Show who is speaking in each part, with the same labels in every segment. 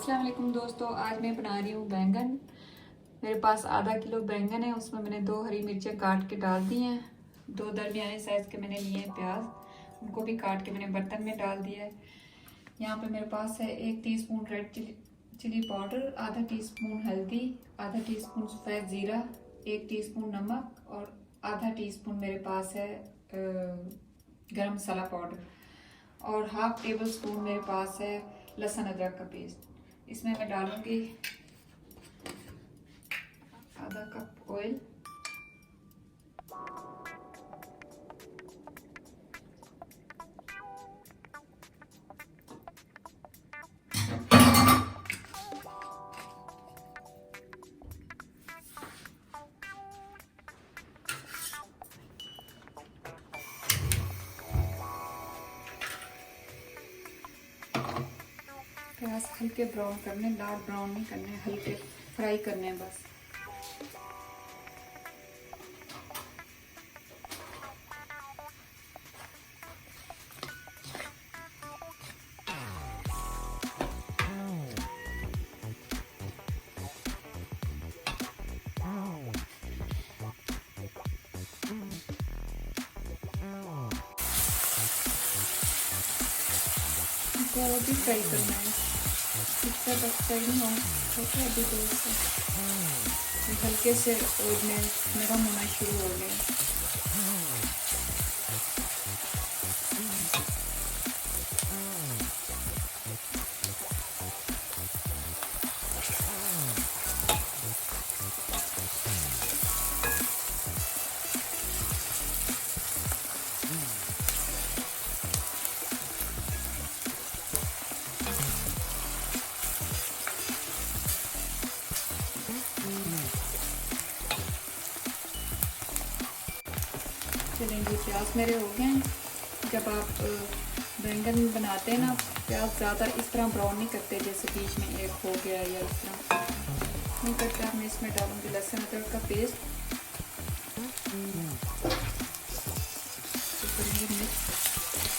Speaker 1: अस्सलाम वालेकुम दोस्तों, आज मैं बना रही हूँ बैंगन। मेरे पास आधा किलो बैंगन है, उसमें मैंने 2 हरी मिर्चें काट के डाल दी हैं। 2 दरमियाने साइज़ के मैंने लिए हैं प्याज, उनको भी काट के मैंने बर्तन में डाल दिया है। यहाँ पे मेरे पास है 1 टीस्पून रेड चिली पाउडर, आधा टीस्पून हल्दी, आधा टीस्पून सफ़ेद ज़ीरा, 1 टीस्पून नमक और आधा टीस्पून मेरे पास है गरम मसाला पाउडर और हाफ टेबल स्पून मेरे पास है लहसुन अदरक का पेस्ट। इसमें मैं डालूंगी आधा कप ऑयल, प्याज हल्के ब्राउन करने, लाल ब्राउन नहीं करने, हल्के फ्राई करने हैं बस। और भी फ्राई करना है, इसका बस फ्राई नहीं होता अभी तो हल्के से ऑयल में नरम होना शुरू हो गया। चलेंगे, प्याज मेरे हो गए हैं। जब आप बैंगन बनाते हैं ना, प्याज ज़्यादा इस तरह ब्राउन नहीं करते, जैसे बीच में एक हो गया या इस तरह नहीं करता। मैं इसमें डालूंगी लहसुन अदरक का पेस्ट,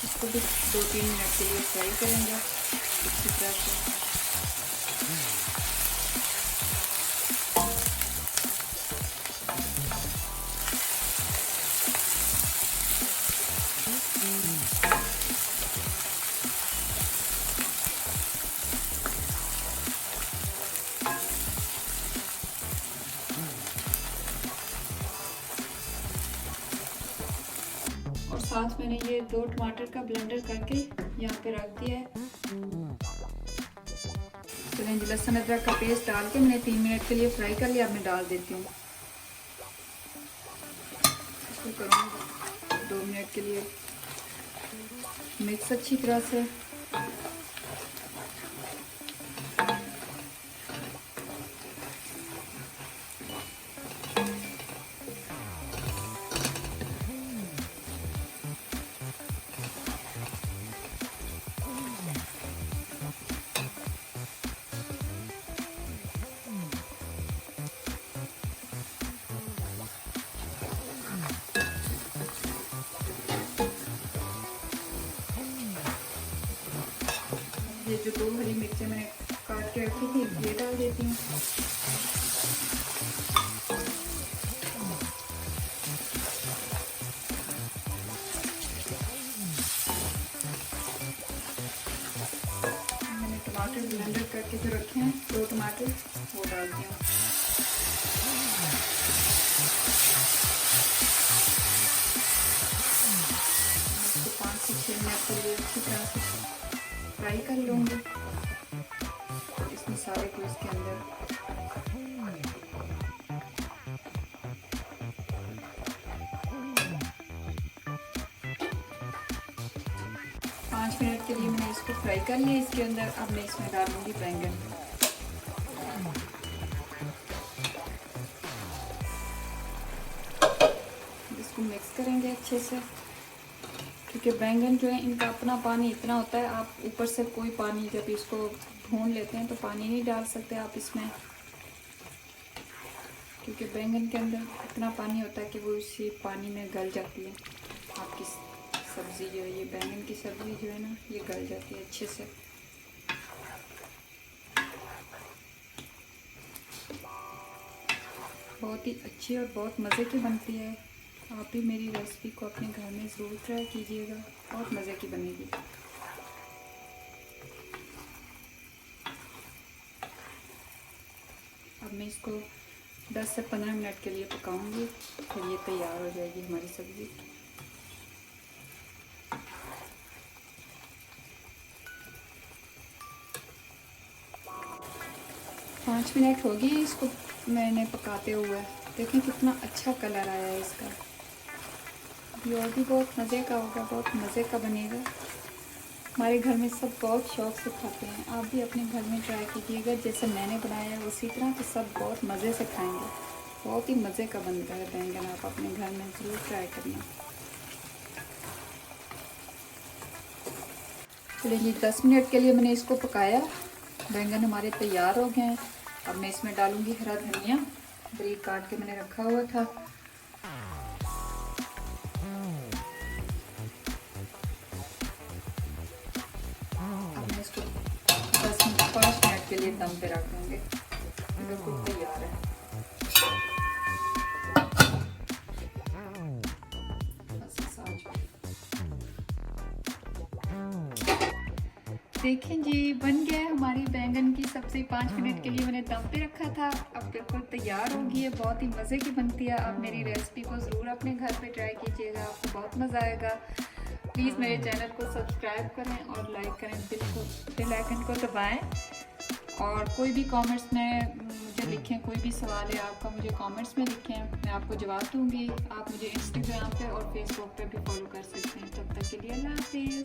Speaker 1: इसको भी 2-3 मिनट के लिए फ्राई करेंगे अच्छी तरह से। और साथ मैंने ये 2 टमाटर का ब्लेंडर करके यहाँ पे रख दिया है। चलें, लहसुन अदरक का पेस्ट डाल के मैंने 3 मिनट के लिए फ्राई कर लिया। अब मैं डाल देती हूँ, इसको करूँगी 2 मिनट के लिए मिक्स अच्छी तरह से। ये जो 2 हरी मिर्चें मैंने काट के रखी थी, ये डाल देती हूँ। मैंने टमाटर ब्लेंडर करके जो रखे हैं 2 टमाटर, वो डाल दिए। इसको 5 से 6 मिनट के लिए अच्छी तरह से फ्राई कर लूँगी इस मसाले को इसके अंदर। पाँच मिनट के लिए मैंने इसको फ्राई कर लिया इसके अंदर। अब मैं इसमें डालूंगी बैंगन। इसको मिक्स करेंगे अच्छे से, क्योंकि बैंगन जो है इनका अपना पानी इतना होता है, आप ऊपर से कोई पानी जब इसको भून लेते हैं तो पानी नहीं डाल सकते आप इसमें, क्योंकि बैंगन के अंदर इतना पानी होता है कि वो इसी पानी में गल जाती है। आपकी सब्ज़ी जो है, ये बैंगन की सब्ज़ी जो है ना, ये गल जाती है अच्छे से। बहुत ही अच्छी और बहुत मज़े की बनती है। आप भी मेरी रेसिपी को अपने घर में ज़रूर ट्राई कीजिएगा, बहुत मज़े की बनेगी। अब मैं इसको 10 से 15 मिनट के लिए पकाऊंगी, फिर ये तैयार हो जाएगी हमारी सब्ज़ी। पाँच मिनट हो गई इसको मैंने पकाते हुए। देखें कितना अच्छा कलर आया है इसका। ये और भी बहुत मज़े का होगा, बहुत मज़े का बनेगा। हमारे घर में सब बहुत शौक़ से खाते हैं। आप भी अपने घर में ट्राई कीजिएगा, जैसे मैंने बनाया है उसी तरह, तो सब बहुत मज़े से खाएंगे। बहुत ही मज़े का बनता है बैंगन, आप अपने घर में ज़रूर ट्राई करना। चलिए 10 मिनट के लिए मैंने इसको पकाया। बैंगन हमारे तैयार हो गए हैं। अब मैं इसमें डालूंगी हरा धनिया, बारीक काट के मैंने रखा हुआ था। अब मैं इसको 5 मिनट के लिए दम पे रख दूँगी। बिल्कुल तैयार है। देखें जी, बन गया है हमारी बैंगन की सब्ज़ी। 5 मिनट के लिए मैंने दम पे रखा था, अब बिल्कुल तैयार हो गई है। बहुत ही मज़े की बनती है। आप मेरी रेसिपी को ज़रूर अपने घर पे ट्राई कीजिएगा, आपको बहुत मज़ा आएगा। प्लीज़ मेरे चैनल को सब्सक्राइब करें और लाइक करें, बेल आइकन को दबाएं। और कोई भी कमेंट्स में मुझे लिखें, कोई भी सवाल है आपका मुझे कमेंट्स में लिखें, मैं आपको जवाब दूँगी। आप मुझे इंस्टाग्राम पे और फेसबुक पे भी फॉलो कर सकते हैं। तब तक के लिए अल्लाह हाफिज़।